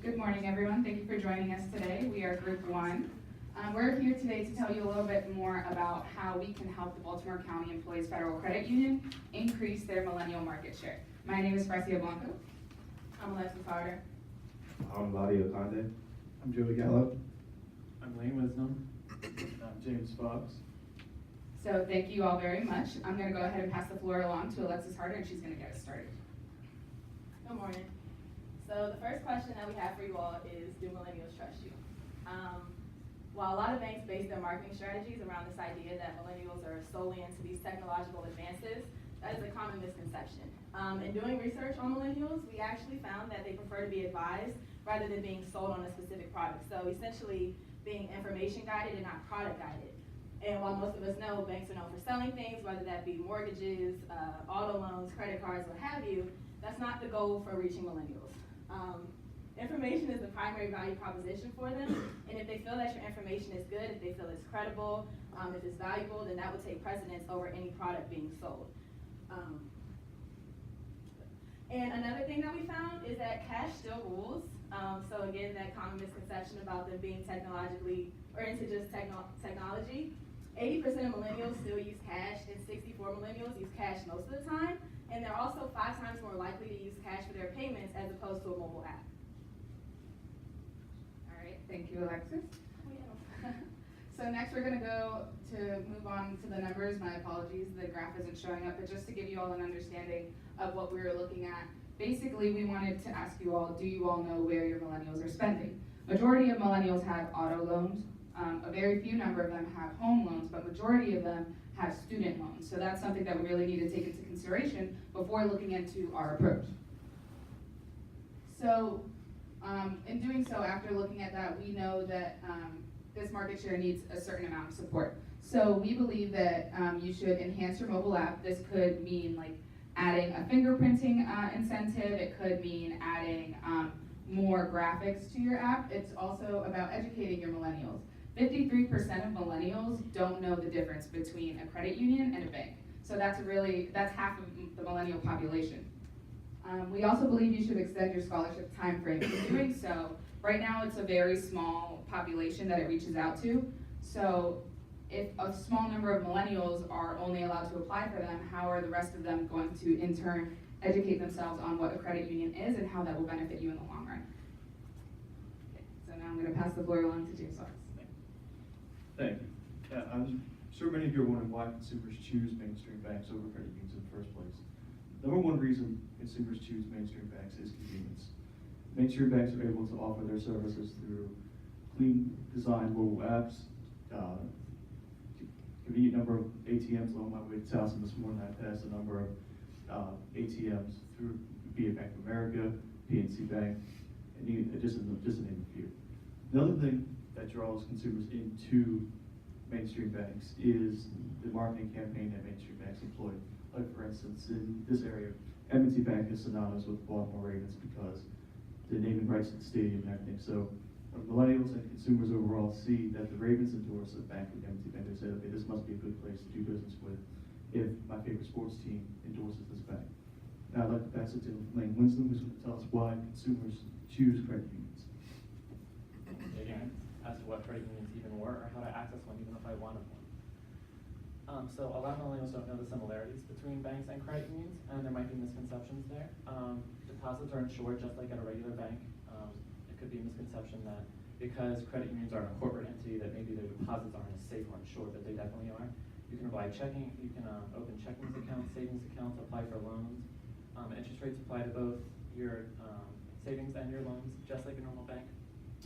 Good morning, everyone. Thank you for joining us today. We are Group 1. We're here today to tell you a little bit more about how we can help the Baltimore County Employees Federal Credit Union increase their millennial market share. My name is Francia Blanco. I'm Alexis Harder. I'm Ladio Conde. I'm Joey Gallo. I'm Lane Wisdom. I'm James Fox. So thank you all very much. I'm going to go ahead and pass the floor along to Alexis Harder, and she's going to get us started. Good morning. So the first question that we have for you all is, do millennials trust you? While a lot of banks base their marketing strategies around this idea that millennials are solely into these technological advances, that is a common misconception. In doing research on millennials, we actually found that they prefer to be advised rather than being sold on a specific product. So essentially being information guided and not product guided. And while most of us know banks are known for selling things, whether that be mortgages, auto loans, credit cards, what have you, that's not the goal for reaching millennials. Information is the primary value proposition for them, and if they feel that your information is good, if they feel it's credible, if it's valuable, then that would take precedence over any product being sold. And another thing that we found is that cash still rules. So again, that common misconception about them being technologically or into just technology. 80% of millennials still use cash, and 64 millennials use cash most of the time. And they're also 5 times more likely to use cash for their payments as opposed to a mobile app. All right, thank you, Alexis. Oh, yeah. So next we're going to move on to the numbers. My apologies, the graph isn't showing up, but just to give you all an understanding of what we were looking at, basically we wanted to ask you all, do you all know where your millennials are spending? Majority of millennials have auto loans. A very few number of them have home loans, but majority of them have student loans. So that's something that we really need to take into consideration before looking into our approach. So in doing so, after looking at that, we know that this market share needs a certain amount of support. So we believe that you should enhance your mobile app. This could mean like adding a fingerprinting incentive. It could mean adding more graphics to your app. It's also about educating your millennials. 53% of millennials don't know the difference between a credit union and a bank. So that's half of the millennial population. We also believe you should extend your scholarship time frame. In doing so, right now it's a very small population that it reaches out to. So if a small number of millennials are only allowed to apply for them, how are the rest of them going to in turn educate themselves on what a credit union is and how that will benefit you in the long run? Okay, so now I'm going to pass the floor along to James Fox. Thank you. Yeah, I'm sure many of you are wondering why consumers choose mainstream banks over credit unions in the first place. Number one reason consumers choose mainstream banks is convenience. Mainstream banks are able to offer their services through clean designed mobile apps, convenient number of ATMs. On my way to Towson this morning, I passed a number of ATMs through Bank of America, PNC Bank, and just to name a few. Another thing that draws consumers into mainstream banks is the marketing campaign that mainstream banks employ. Like for instance, in this area, M&T Bank is synonymous with the Baltimore Ravens because the naming rights to the stadium and everything. So millennials and consumers overall see that the Ravens endorse a bank like M&T Bank. They say, okay, this must be a good place to do business with if my favorite sports team endorses this bank. Now I'd like to pass it to Lane Winston, who's going to tell us why consumers choose credit unions. Again, as to what credit unions even were or how to access one even if I wanted one. So a lot of millennials don't know the similarities between banks and credit unions, and there might be misconceptions there. Deposits are insured just like at a regular bank. It could be a misconception that because credit unions are a corporate entity that maybe their deposits aren't as safe or insured, but they definitely are. You can open checking accounts, savings accounts, apply for loans. Interest rates apply to both your savings and your loans, just like a normal bank.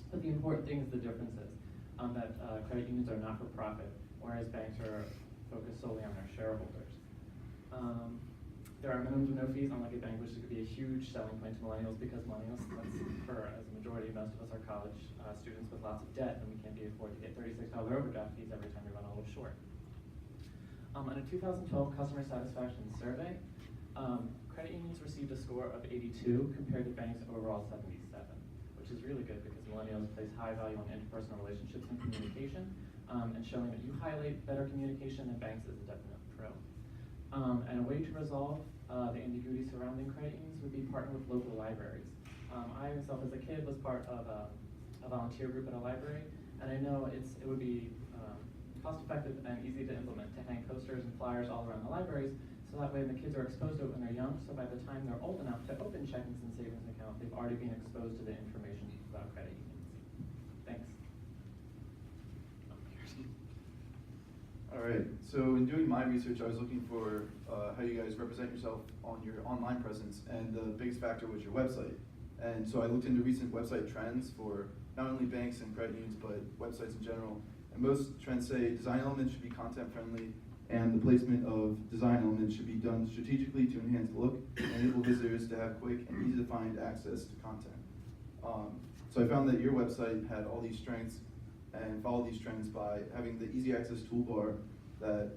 But the important thing is the differences, that credit unions are not for profit, whereas banks are focused solely on their shareholders. There are minimums and no fees, unlike a bank, which could be a huge selling point to millennials because millennials, as a majority, most of us are college students with lots of debt, and we can't afford to get $36 overdraft fees every time we run a little short. In a 2012 customer satisfaction survey, credit unions received a score of 82 compared to banks' overall 77, which is really good because millennials place high value on interpersonal relationships and communication, and showing that you highlight better communication than banks is a definite pro. And a way to resolve the ambiguity surrounding credit unions would be partner with local libraries. I myself as a kid was part of a volunteer group at a library, and I know it would be cost effective and easy to implement to hang posters and flyers all around the libraries, so that way the kids are exposed to it when they're young, so by the time they're old enough to open checkings and savings account, they've already been exposed to the information about credit unions. Thanks. All right, so in doing my research, I was looking for how you guys represent yourself on your online presence, and the biggest factor was your website. And so I looked into recent website trends for not only banks and credit unions, but websites in general. And most trends say design elements should be content friendly, and the placement of design elements should be done strategically to enhance the look and enable visitors to have quick and easy to find access to content. So I found that your website had all these strengths and followed these trends by having the easy access toolbar that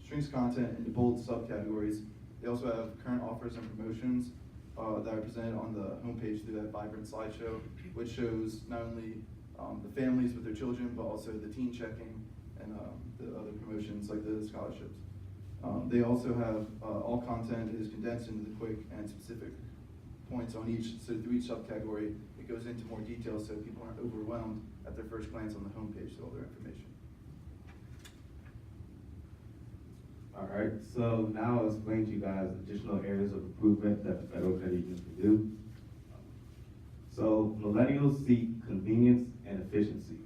strings content into bold subcategories. They also have current offers and promotions that are presented on the homepage through that vibrant slideshow, which shows not only the families with their children, but also the teen checking and the other promotions like the scholarships. They also have all content is condensed into the quick and specific points on each, so through each subcategory, it goes into more detail so people aren't overwhelmed at their first glance on the homepage with all their information. All right, so now I'll explain to you guys additional areas of improvement that the federal credit union can do. So millennials seek convenience and efficiency.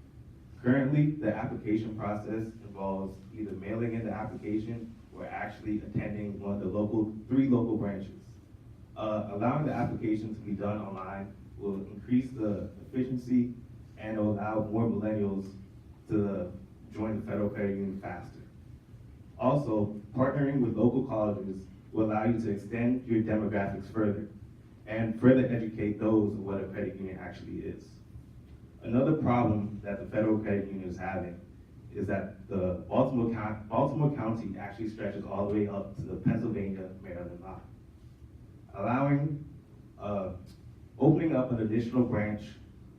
Currently, the application process involves either mailing in the application or actually attending one of the 3 local branches. Allowing the application to be done online will increase the efficiency and will allow more millennials to join the federal credit union faster. Also, partnering with local colleges will allow you to extend your demographics further and further educate those of what a credit union actually is. Another problem that the federal credit union is having is that the Baltimore County actually stretches all the way up to the Pennsylvania-Maryland line. Opening up an additional branch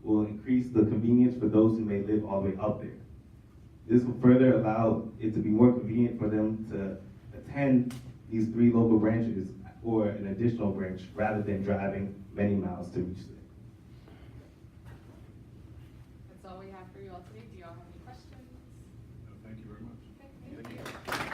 will increase the convenience for those who may live all the way up there. This will further allow it to be more convenient for them to attend these 3 local branches or an additional branch rather than driving many miles to reach them. That's all we have for you all today. Do you all have any questions? Thank you very much. Okay, thank you.